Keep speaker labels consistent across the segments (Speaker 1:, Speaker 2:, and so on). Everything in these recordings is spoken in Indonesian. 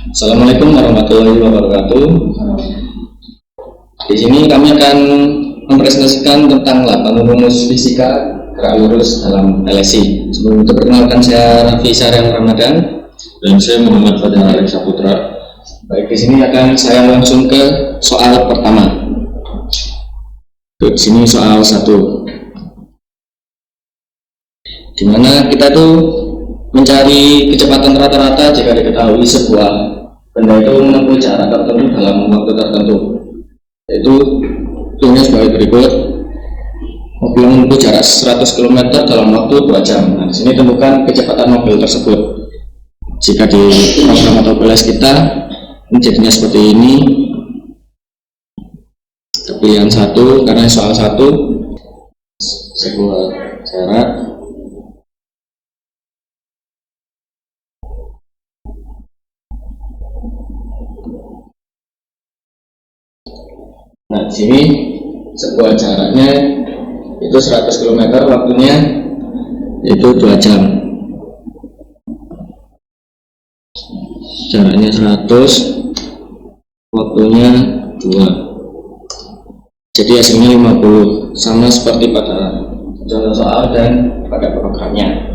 Speaker 1: Assalamualaikum warahmatullahi wabarakatuh. Di sini kami akan mempresentasikan tentang 8 rumus fisika gerak lurus dalam LSI. Sebelum itu perkenalkan, saya Raffi Syariah Ramadan
Speaker 2: dan saya Muhammad Fadil Arif Saputra.
Speaker 1: Baik, di sini akan saya langsung ke soal pertama. Di sini soal 1, di mana kita tuh mencari kecepatan rata-rata jika diketahui sebuah benda itu menempuh jarak tertentu dalam waktu tertentu. Yaitu contohnya sebagai berikut: mobil menempuh jarak 100 km dalam waktu 2 jam. Nah, di sini tentukan kecepatan mobil tersebut. Jika di program atau kelas kita menjadinya seperti ini. Pilihan 1 karena soal 1 sebuah jarak di sini sebuah jaraknya itu 100 km, waktunya itu 2 jam. Jaraknya 100, waktunya 2. Jadi hasilnya 50, sama seperti pada contoh soal dan pada programnya.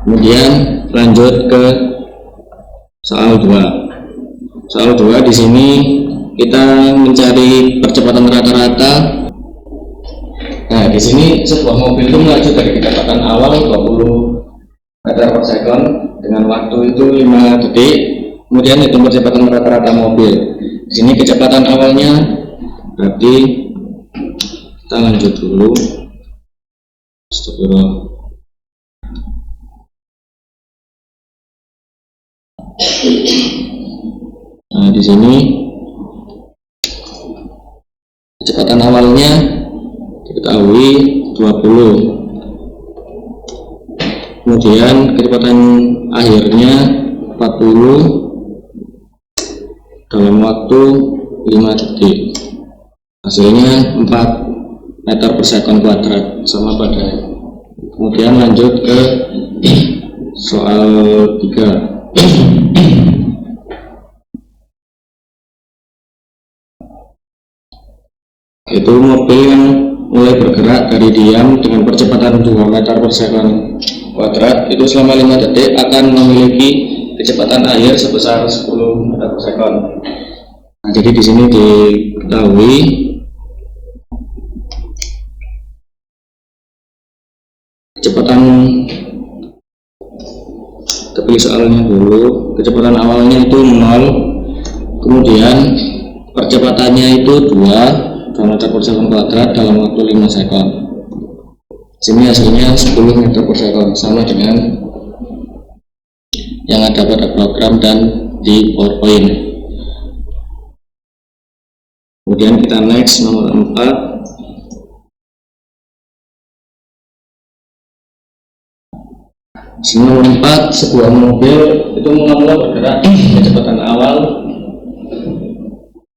Speaker 1: Kemudian lanjut ke soal 2. Soal 2 di sini kita mencari percepatan rata-rata. Nah, di sini sebuah mobil itu melaju dari kecepatan awal 20 meter per second dengan waktu itu 5 detik. Kemudian hitung percepatan rata-rata mobil. Di sini kecepatan awalnya, berarti kita lanjut dulu. Astagfirullah. Nah, di sini kecepatan awalnya diketahui 20, kemudian kecepatan akhirnya 40 dalam waktu 5 detik. Hasilnya 4 meter per second kuadrat, sama pada. Kemudian lanjut ke soal 3. Itu mobil yang mulai bergerak dari diam dengan percepatan 2 meter per second kuadrat itu selama 5 detik akan memiliki kecepatan akhir sebesar 10 meter per second. Nah, jadi di sini diketahui kecepatan, kita pilih soalnya dulu. Kecepatan awalnya itu 0, kemudian percepatannya itu 2 meter per second kuadrat dalam waktu 5 second. Sini hasilnya 10 meter per second, sama dengan yang ada pada program dan di PowerPoint. Kemudian kita next nomor 4. Nomor 4, sebuah mobil itu mula-mula bergerak kecepatan awal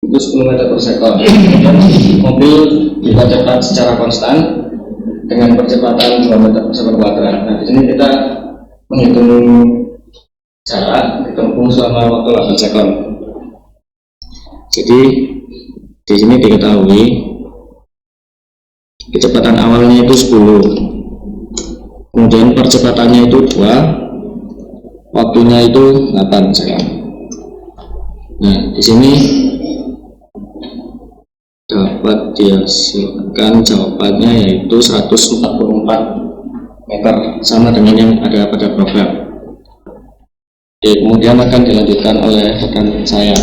Speaker 1: itu 10 meter per second. Kemudian mobil bisa cepat secara konstan dengan percepatan 2 meter per second kuadrat. Nah, di sini kita menghitung jarak ditempuh selama waktu 8 second. Jadi di sini diketahui kecepatan awalnya itu 10, kemudian percepatannya itu 2, waktunya itu 8 second. Nah, di sini dapat dihasilkan jawabannya yaitu 144 meter, sama dengan yang ada pada program. Oke, kemudian akan dilanjutkan oleh rekan saya.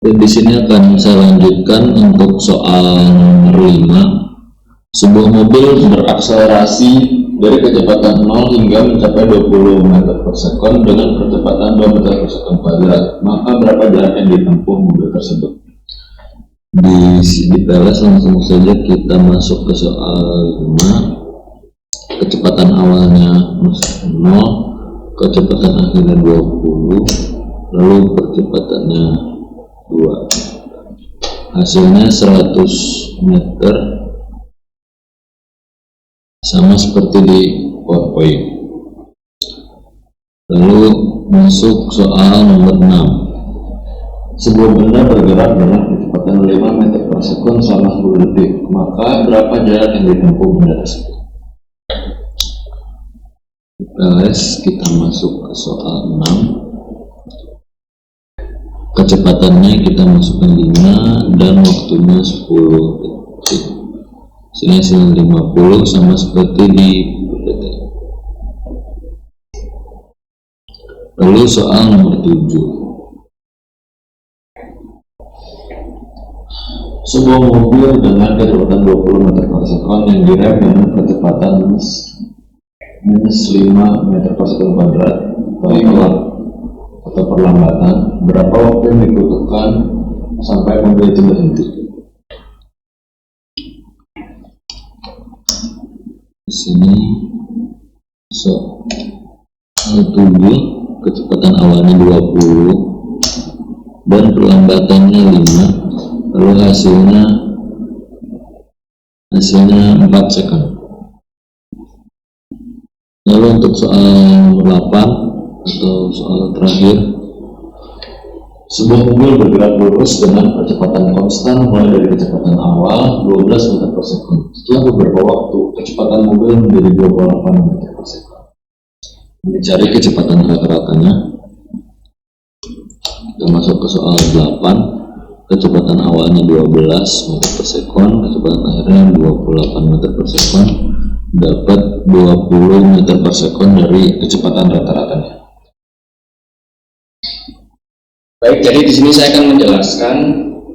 Speaker 2: Dan di sini akan saya lanjutkan untuk soal nomor 5. Sebuah mobil berakselerasi dari kecepatan 0 hingga mencapai 20 meter per second dengan percepatan 2 meter per second kuadrat. Maka berapa jarak yang ditempuh mobil tersebut? Di PLS langsung saja kita masuk ke soal 5. Kecepatan awalnya 0, kecepatan akhirnya 20, lalu percepatannya 2. Hasilnya 100 meter, sama seperti di PowerPoint. Masuk soal nomor 6. Sebuah benda bergerak dengan kecepatan 5 meter per sekon selama 10 detik, maka berapa jarak yang ditempuh benda tersebut? Kita masuk ke soal 6. Kecepatannya kita masukkan 5 dan waktunya 10 detik. Sini hasil 50 sama seperti di detik. Lalu soal nomor 7. Sebuah mobil dengan kecepatan 20 meter per sekon yang direm dengan kecepatan minus 5 meter per sekon kuadrat atau perlambatan, berapa waktu yang dibutuhkan sampai mobil itu berhenti? Di sini soal 7, kecepatan awalnya 20 dan perlambatannya 5, lalu hasilnya 4 second. Lalu untuk soal 8 atau soal terakhir, sebuah mobil bergerak lurus dengan kecepatan konstan mulai dari kecepatan awal 12 meter per sekon. Setelah beberapa waktu, kecepatan mobil menjadi 28 meter per sekon. Mencari kecepatan rata-ratanya. Kita masuk ke soal 8. Kecepatan awalnya 12 meter per sekon, kecepatan akhirnya 28 meter per sekon, dapat 20 meter per sekon dari kecepatan rata-ratanya.
Speaker 1: Baik, jadi di sini saya akan menjelaskan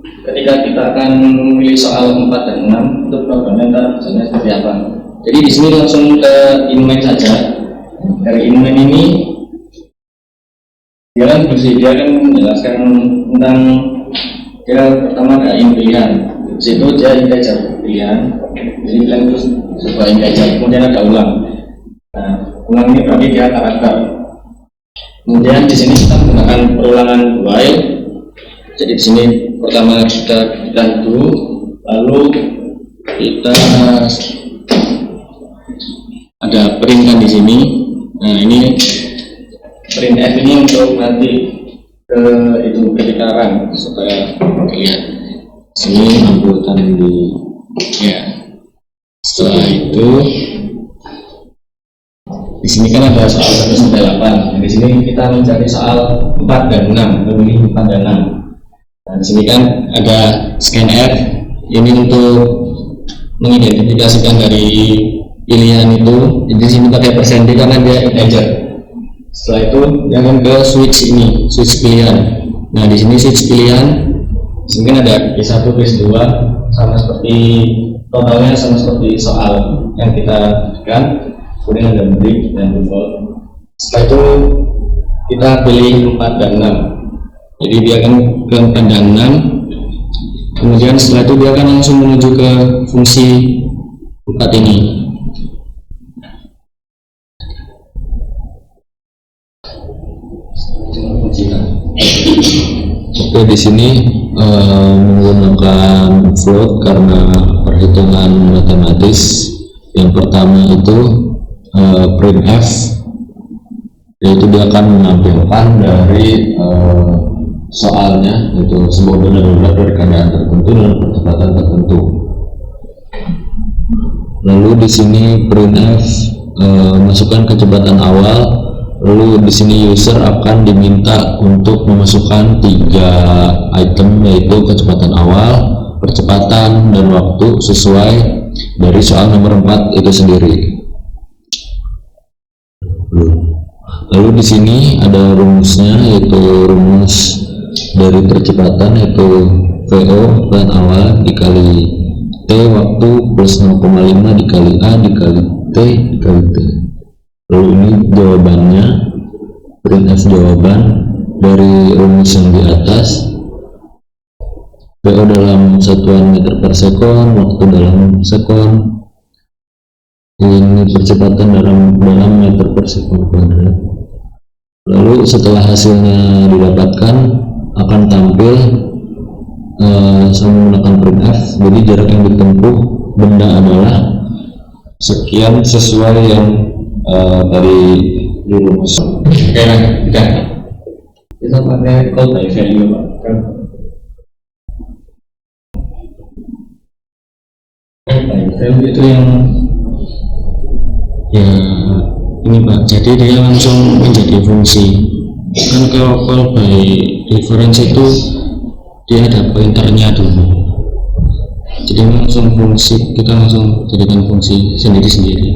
Speaker 1: ketika kita akan memilih soal 4 dan 6 untuk programnya caranya seperti apa. Jadi di sini langsung ke inline saja. Dari inline ini dia akan menjelaskan tentang pertama ada pilihan. Di situ dia integer pilihan. Jadi pilihan itu sebuah integer. Kemudian ada ulang. Nah, ulang ini berarti dia karakter. Kemudian di sini kita menggunakan perulangan while. Jadi di sini pertama kita do, lalu kita ada perintah di sini. Nah, ini print f ini untuk nanti ketika run supaya lihat. Sini ambilkan di ya. Setelah itu di sini kan ada soal 1 sampai 8. Di sini kita mencari soal 4 dan 6, memilih 4 dan 6. Nah, di sini kan ada scanf. Ini untuk mengidentifikasikan dari pilihan itu. Di sini pakai %D karena dia integer. Setelah itu dia akan ke switch ini, switch pilihan. Nah, di sini switch pilihan. Di sini kan ada Q1, Q2 sama seperti totalnya sama seperti soal yang kita berikan. Kemudian ada break dan default. Setelah itu kita pilih 4 dan 6. Jadi dia akan ke 4 dan 6. Kemudian setelah itu dia akan langsung menuju ke fungsi 4 ini.
Speaker 2: Oke, di sini menggunakan float karena perhitungan matematis. Yang pertama itu printf, yaitu dia akan menampilkan dari soalnya, yaitu sebuah benda bergerak dari keadaan tertentu dan kecepatan tertentu. Lalu di sini printf masukkan kecepatan awal, lalu di sini user akan diminta untuk memasukkan 3 item, yaitu kecepatan awal, percepatan, dan waktu sesuai dari soal nomor 4 itu sendiri. Lalu di sini ada rumusnya, yaitu rumus dari percepatan, yaitu VO dan awal dikali T waktu plus 0,5 dikali A dikali T dikali T. Lalu ini jawabannya, printf jawaban dari rumus yang di atas. VO dalam satuan meter per sekon, waktu dalam sekon, ini percepatan dalam meter per sekon kuadrat. Lalu setelah hasilnya didapatkan akan tampil sama menggunakan printf. Jadi jarak yang ditempuh benda adalah sekian sesuai yang dari rumus.
Speaker 1: Oke,
Speaker 3: Kita pakai call by value Pak. Call by value itu yang
Speaker 1: Ya ini Pak, jadi dia langsung menjadi fungsi. Kan kalau call by reference itu dia ada pointernya dulu, jadi langsung fungsi, kita langsung jadikan fungsi sendiri-sendiri.